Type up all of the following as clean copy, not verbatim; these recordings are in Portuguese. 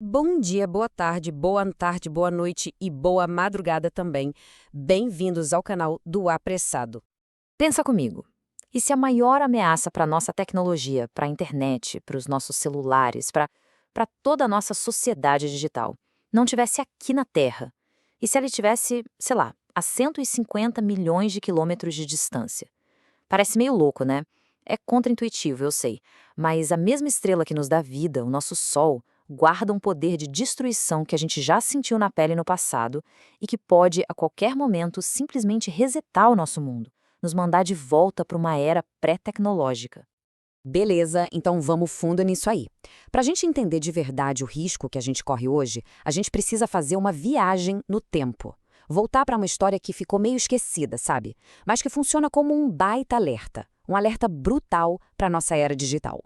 Bom dia, boa tarde, boa noite e boa madrugada também. Bem-vindos ao canal do Apressado. Pensa comigo. E se a maior ameaça para a nossa tecnologia, para a internet, para os nossos celulares, para toda a nossa sociedade digital, não tivesse aqui na Terra? E se ela estivesse, sei lá, a 150 milhões de quilômetros de distância? Parece meio louco, né? É contraintuitivo, eu sei. Mas a mesma estrela que nos dá vida, o nosso Sol, guarda um poder de destruição que a gente já sentiu na pele no passado e que pode, a qualquer momento, simplesmente resetar o nosso mundo, nos mandar de volta para uma era pré-tecnológica. Beleza, então vamos fundo nisso aí. Para a gente entender de verdade o risco que a gente corre hoje, a gente precisa fazer uma viagem no tempo. Voltar para uma história que ficou meio esquecida, sabe? Mas que funciona como um baita alerta. Um alerta brutal para nossa era digital.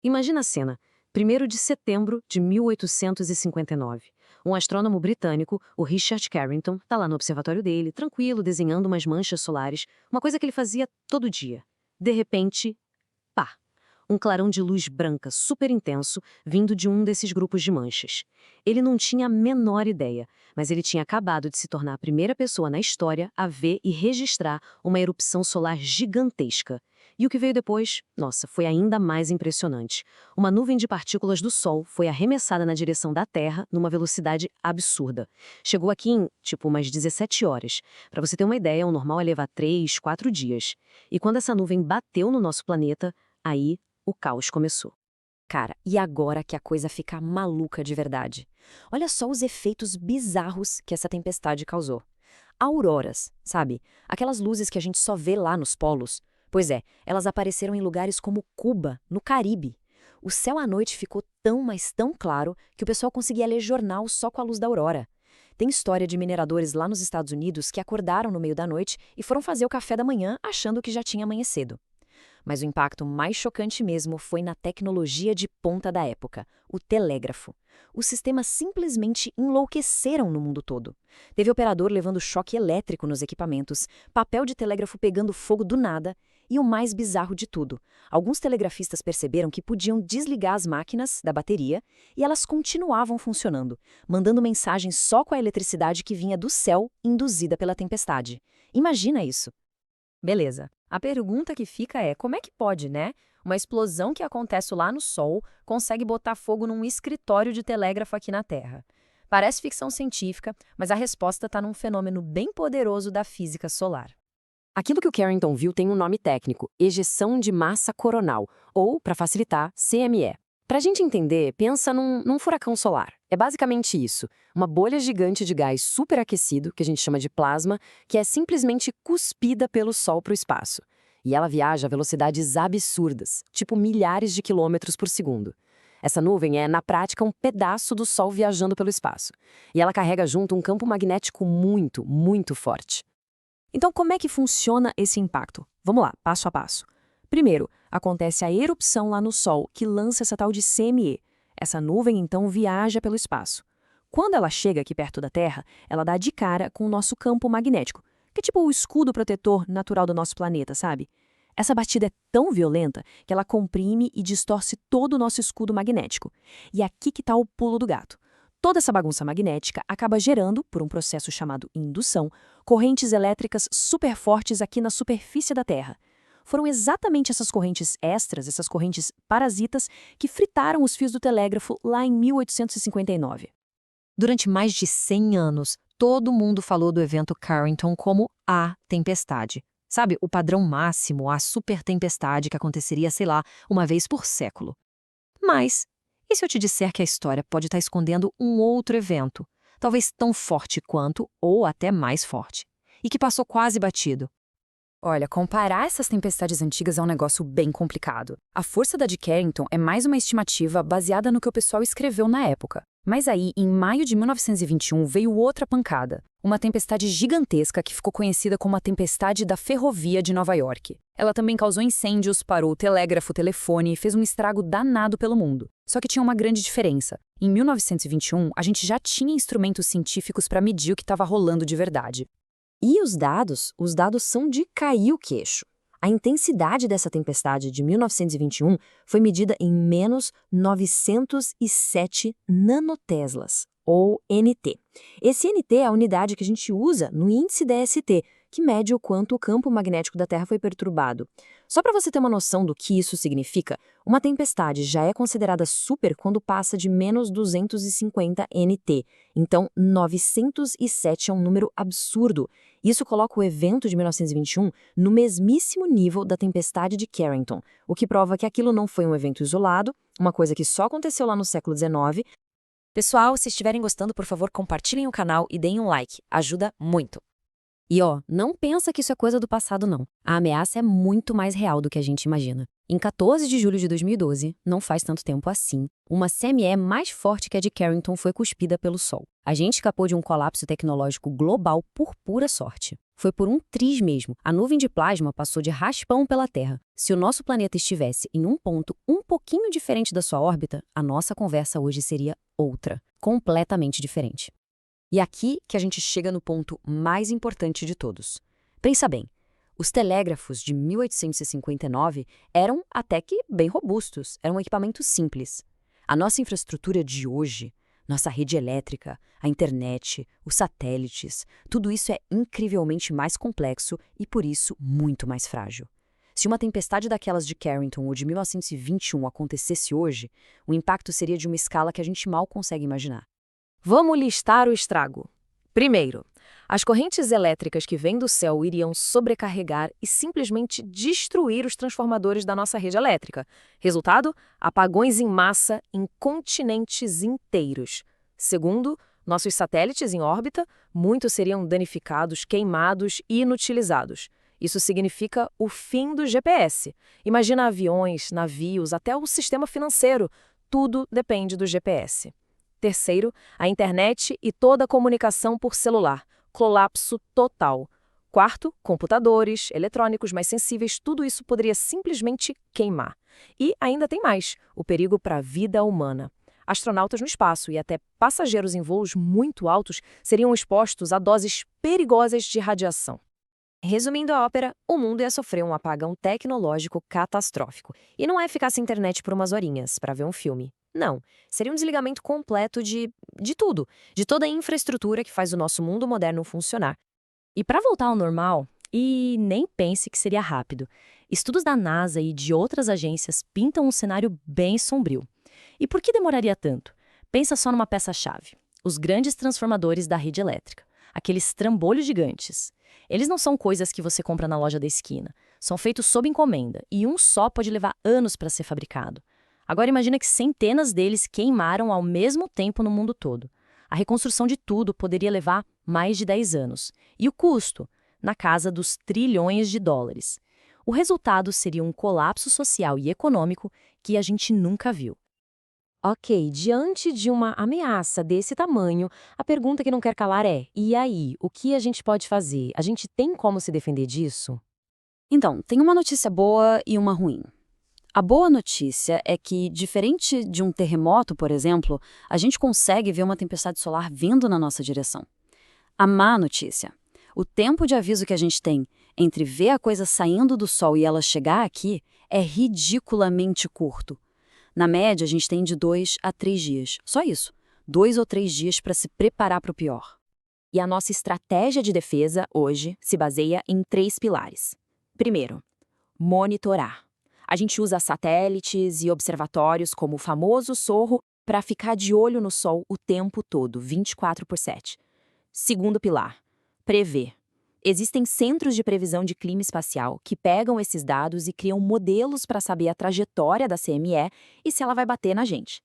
Imagina a cena. 1º de setembro de 1859. Um astrônomo britânico, o Richard Carrington, está lá no observatório dele, tranquilo, desenhando umas manchas solares, uma coisa que ele fazia todo dia. De repente, pá! Um clarão de luz branca super intenso vindo de um desses grupos de manchas. Ele não tinha a menor ideia, mas ele tinha acabado de se tornar a primeira pessoa na história a ver e registrar uma erupção solar gigantesca. E o que veio depois, nossa, foi ainda mais impressionante. Uma nuvem de partículas do Sol foi arremessada na direção da Terra numa velocidade absurda. Chegou aqui em, umas 17 horas. Para você ter uma ideia, o normal é levar 3, 4 dias. E quando essa nuvem bateu no nosso planeta, aí o caos começou. Cara, e agora que a coisa fica maluca de verdade? Olha só os efeitos bizarros que essa tempestade causou. Auroras, sabe? Aquelas luzes que a gente só vê lá nos polos. Pois é, elas apareceram em lugares como Cuba, no Caribe. O céu à noite ficou tão, mas tão claro que o pessoal conseguia ler jornal só com a luz da aurora. Tem história de mineradores lá nos Estados Unidos que acordaram no meio da noite e foram fazer o café da manhã achando que já tinha amanhecido. Mas o impacto mais chocante mesmo foi na tecnologia de ponta da época, o telégrafo. Os sistemas simplesmente enlouqueceram no mundo todo. Teve operador levando choque elétrico nos equipamentos, papel de telégrafo pegando fogo do nada e o mais bizarro de tudo, alguns telegrafistas perceberam que podiam desligar as máquinas da bateria e elas continuavam funcionando, mandando mensagens só com a eletricidade que vinha do céu induzida pela tempestade. Imagina isso! Beleza. A pergunta que fica é, como é que pode, né? Uma explosão que acontece lá no Sol consegue botar fogo num escritório de telégrafo aqui na Terra. Parece ficção científica, mas a resposta está num fenômeno bem poderoso da física solar. Aquilo que o Carrington viu tem um nome técnico, ejeção de massa coronal, ou, para facilitar, CME. Para a gente entender, pensa num furacão solar. É basicamente isso, uma bolha gigante de gás superaquecido, que a gente chama de plasma, que é simplesmente cuspida pelo Sol para o espaço. E ela viaja a velocidades absurdas, tipo milhares de quilômetros por segundo. Essa nuvem é, na prática, um pedaço do Sol viajando pelo espaço. E ela carrega junto um campo magnético muito, muito forte. Então, como é que funciona esse impacto? Vamos lá, passo a passo. Primeiro, acontece a erupção lá no Sol, que lança essa tal de CME. Essa nuvem, então, viaja pelo espaço. Quando ela chega aqui perto da Terra, ela dá de cara com o nosso campo magnético, que é tipo o escudo protetor natural do nosso planeta, sabe? Essa batida é tão violenta que ela comprime e distorce todo o nosso escudo magnético. E aqui que está o pulo do gato. Toda essa bagunça magnética acaba gerando, por um processo chamado indução, correntes elétricas super fortes aqui na superfície da Terra. Foram exatamente essas correntes extras, essas correntes parasitas, que fritaram os fios do telégrafo lá em 1859. Durante mais de 100 anos, todo mundo falou do evento Carrington como a tempestade. Sabe, o padrão máximo, a super tempestade que aconteceria, sei lá, uma vez por século. Mas, e se eu te disser que a história pode estar escondendo um outro evento, talvez tão forte quanto, ou até mais forte, e que passou quase batido? Olha, comparar essas tempestades antigas é um negócio bem complicado. A força da de Carrington é mais uma estimativa baseada no que o pessoal escreveu na época. Mas aí, em maio de 1921, veio outra pancada. Uma tempestade gigantesca que ficou conhecida como a Tempestade da Ferrovia de Nova York. Ela também causou incêndios, parou o telégrafo, o telefone e fez um estrago danado pelo mundo. Só que tinha uma grande diferença. Em 1921, a gente já tinha instrumentos científicos para medir o que estava rolando de verdade. E os dados são de cair o queixo. A intensidade dessa tempestade de 1921 foi medida em menos 907 nanoteslas, ou NT. Esse NT é a unidade que a gente usa no índice DST, que mede o quanto o campo magnético da Terra foi perturbado. Só para você ter uma noção do que isso significa, uma tempestade já é considerada super quando passa de menos 250 NT. Então, 907 é um número absurdo. Isso coloca o evento de 1921 no mesmíssimo nível da tempestade de Carrington, o que prova que aquilo não foi um evento isolado, uma coisa que só aconteceu lá no século XIX. Pessoal, se estiverem gostando, por favor, compartilhem o canal e deem um like. Ajuda muito. E não pensa que isso é coisa do passado, não. A ameaça é muito mais real do que a gente imagina. Em 14 de julho de 2012, não faz tanto tempo assim, uma CME mais forte que a de Carrington foi cuspida pelo Sol. A gente escapou de um colapso tecnológico global por pura sorte. Foi por um triz mesmo. A nuvem de plasma passou de raspão pela Terra. Se o nosso planeta estivesse em um ponto um pouquinho diferente da sua órbita, a nossa conversa hoje seria outra, completamente diferente. E aqui que a gente chega no ponto mais importante de todos. Pensa bem, os telégrafos de 1859 eram até que bem robustos, eram equipamentos simples. A nossa infraestrutura de hoje, nossa rede elétrica, a internet, os satélites, tudo isso é incrivelmente mais complexo e, por isso, muito mais frágil. Se uma tempestade daquelas de Carrington ou de 1921 acontecesse hoje, o impacto seria de uma escala que a gente mal consegue imaginar. Vamos listar o estrago. Primeiro, as correntes elétricas que vêm do céu iriam sobrecarregar e simplesmente destruir os transformadores da nossa rede elétrica. Resultado? Apagões em massa em continentes inteiros. Segundo, nossos satélites em órbita, muitos seriam danificados, queimados e inutilizados. Isso significa o fim do GPS. Imagina aviões, navios, até o sistema financeiro. Tudo depende do GPS. Terceiro, a internet e toda a comunicação por celular. Colapso total. Quarto, computadores, eletrônicos mais sensíveis, tudo isso poderia simplesmente queimar. E ainda tem mais, o perigo para a vida humana. Astronautas no espaço e até passageiros em voos muito altos seriam expostos a doses perigosas de radiação. Resumindo a ópera, o mundo ia sofrer um apagão tecnológico catastrófico. E não é ficar sem internet por umas horinhas para ver um filme. Não, seria um desligamento completo de tudo, de toda a infraestrutura que faz o nosso mundo moderno funcionar. E para voltar ao normal, e nem pense que seria rápido, estudos da NASA e de outras agências pintam um cenário bem sombrio. E por que demoraria tanto? Pensa só numa peça-chave, os grandes transformadores da rede elétrica, aqueles trambolhos gigantes. Eles não são coisas que você compra na loja da esquina, são feitos sob encomenda, e um só pode levar anos para ser fabricado. Agora imagina que centenas deles queimaram ao mesmo tempo no mundo todo. A reconstrução de tudo poderia levar mais de 10 anos. E o custo? Na casa dos trilhões de dólares. O resultado seria um colapso social e econômico que a gente nunca viu. Ok, diante de uma ameaça desse tamanho, a pergunta que não quer calar é: e aí, o que a gente pode fazer? A gente tem como se defender disso? Então, tem uma notícia boa e uma ruim. A boa notícia é que, diferente de um terremoto, por exemplo, a gente consegue ver uma tempestade solar vindo na nossa direção. A má notícia: o tempo de aviso que a gente tem entre ver a coisa saindo do Sol e ela chegar aqui é ridiculamente curto. Na média, a gente tem de 2 a 3 dias. Só isso. 2 ou 3 dias para se preparar para o pior. E a nossa estratégia de defesa, hoje, se baseia em 3 pilares. Primeiro, monitorar. A gente usa satélites e observatórios como o famoso Sorro para ficar de olho no Sol o tempo todo, 24/7. Segundo pilar, prever. Existem centros de previsão de clima espacial que pegam esses dados e criam modelos para saber a trajetória da CME e se ela vai bater na gente.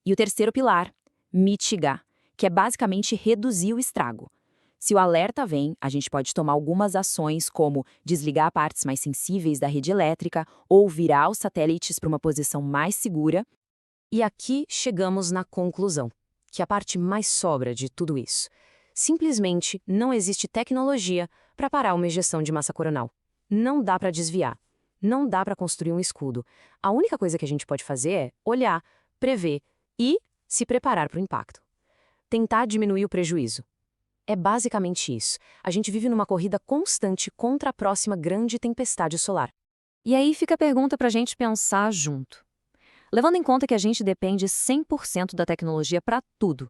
E o terceiro pilar, mitigar, que é basicamente reduzir o estrago. Se o alerta vem, a gente pode tomar algumas ações como desligar partes mais sensíveis da rede elétrica ou virar os satélites para uma posição mais segura. E aqui chegamos na conclusão, que é a parte mais sobra de tudo isso. Simplesmente não existe tecnologia para parar uma ejeção de massa coronal. Não dá para desviar. Não dá para construir um escudo. A única coisa que a gente pode fazer é olhar, prever e se preparar para o impacto. Tentar diminuir o prejuízo. É basicamente isso. A gente vive numa corrida constante contra a próxima grande tempestade solar. E aí fica a pergunta para a gente pensar junto. Levando em conta que a gente depende 100% da tecnologia para tudo,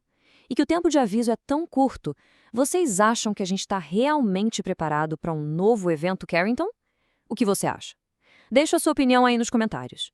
e que o tempo de aviso é tão curto, vocês acham que a gente está realmente preparado para um novo evento Carrington? O que você acha? Deixa a sua opinião aí nos comentários.